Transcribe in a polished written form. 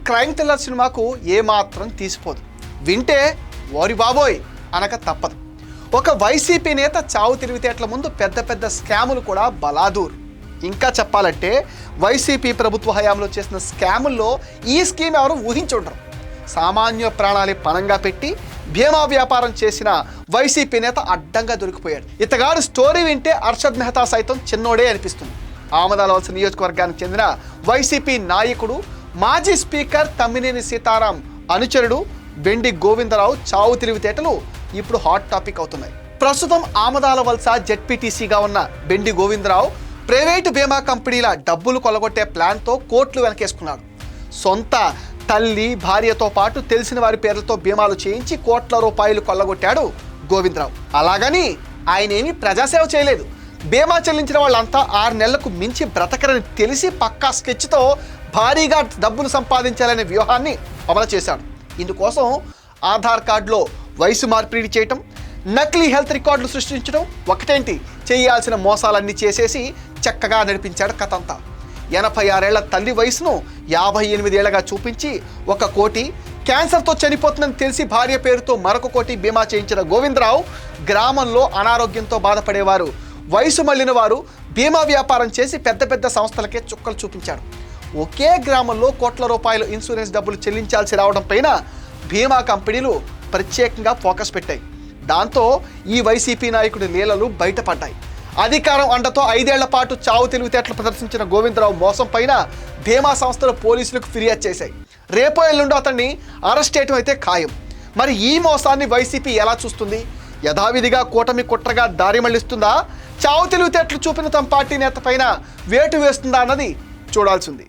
Crime thriller సినిమాకు ఏమాత్రం తీసిపోదు. వింటే ఓరి బాబోయ్ అనక తప్పదు. ఒక వైసీపీ నేత చావు తెలివితేటల ముందు పెద్ద పెద్ద స్కాములు కూడా బలాదూర్. ఇంకా చెప్పాలంటే వైసీపీ ప్రభుత్వ హయాంలో చేసిన స్కాముల్లో ఈ స్కీమ్ ఎవరు ఊహించుండరు. సామాన్య ప్రాణాలే పణంగా పెట్టి భీమా వ్యాపారం చేసిన వైసీపీ నేత అడ్డంగా దొరికిపోయాడు. ఇతగాడు స్టోరీ వింటే అర్షద్ మెహతా సైతం చిన్నోడే అనిపిస్తుంది. ఆమదాల వలస నియోజకవర్గానికి చెందిన వైసీపీ నాయకుడు, మాజీ స్పీకర్ తమ్మినేని సీతారాం అనుచరుడు బెండి గోవిందరావు చావు తెలివితేటలు ఇప్పుడు హాట్ టాపిక్ అవుతున్నాయి. ప్రస్తుతం ఆమదాల వలస జెడ్పీటీసీగా ఉన్న బెండి గోవిందరావు ప్రైవేటు బీమా కంపెనీల డబ్బులు కొల్లగొట్టే ప్లాన్తో కోట్లు వెనకేసుకున్నాడు. సొంత తల్లి, భార్యతో పాటు తెలిసిన వారి పేర్లతో బీమాలు చేయించి కోట్ల రూపాయలు కొల్లగొట్టాడు గోవిందరావు. అలాగని ఆయన ఏమీ ప్రజాసేవ చేయలేదు. బీమా చెల్లించిన వాళ్ళంతా 6 నెలలకు మించి బ్రతకరని తెలిసి పక్కా స్కెచ్తో భారీగా డబ్బులు సంపాదించాలనే వ్యూహాన్ని అమలు చేశాడు. ఇందుకోసం ఆధార్ కార్డులో వయసు మార్పిడి చేయటం, నకిలీ హెల్త్ రికార్డులు సృష్టించడం ఒకటేంటి, చేయాల్సిన మోసాలన్నీ చేసేసి చక్కగా నడిపించాడు కథంతా. 86 ఏళ్ల తల్లి వయసును 58 ఏళ్లగా చూపించి 1 కోటి, క్యాన్సర్తో చనిపోతుందని తెలిసి భార్య పేరుతో మరొక కోటి బీమా చేయించిన గోవిందరావు గ్రామంలో అనారోగ్యంతో బాధపడేవారు, వయసు మళ్ళిన వారు బీమా వ్యాపారం చేసి పెద్ద పెద్ద సంస్థలకే చుక్కలు చూపించాడు. ఒకే గ్రామంలో కోట్ల రూపాయలు ఇన్సూరెన్స్ డబ్బులు చెల్లించాల్సి రావడం పైన బీమా కంపెనీలు ప్రత్యేకంగా ఫోకస్ పెట్టాయి. దాంతో ఈ వైసీపీ నాయకుడి లీలలు బయటపడ్డాయి. అధికారం అండతో 5 ఏళ్ల పాటు చావు తెలివితేటలు ప్రదర్శించిన గోవిందరావు మోసం పైన బీమా సంస్థలు పోలీసులకు ఫిర్యాదు చేశాయి. రేపో ఎల్లుండో అతన్ని అరెస్ట్ చేయడం అయితే ఖాయం. మరి ఈ మోసాన్ని వైసీపీ ఎలా చూస్తుంది? యథావిధిగా కూటమి కుట్రగా దారి మళ్లిస్తుందా? చావు తెలివితేటలు చూపిన తమ పార్టీ నేత పైన వేటు వేస్తుందా అన్నది చూడాల్సింది.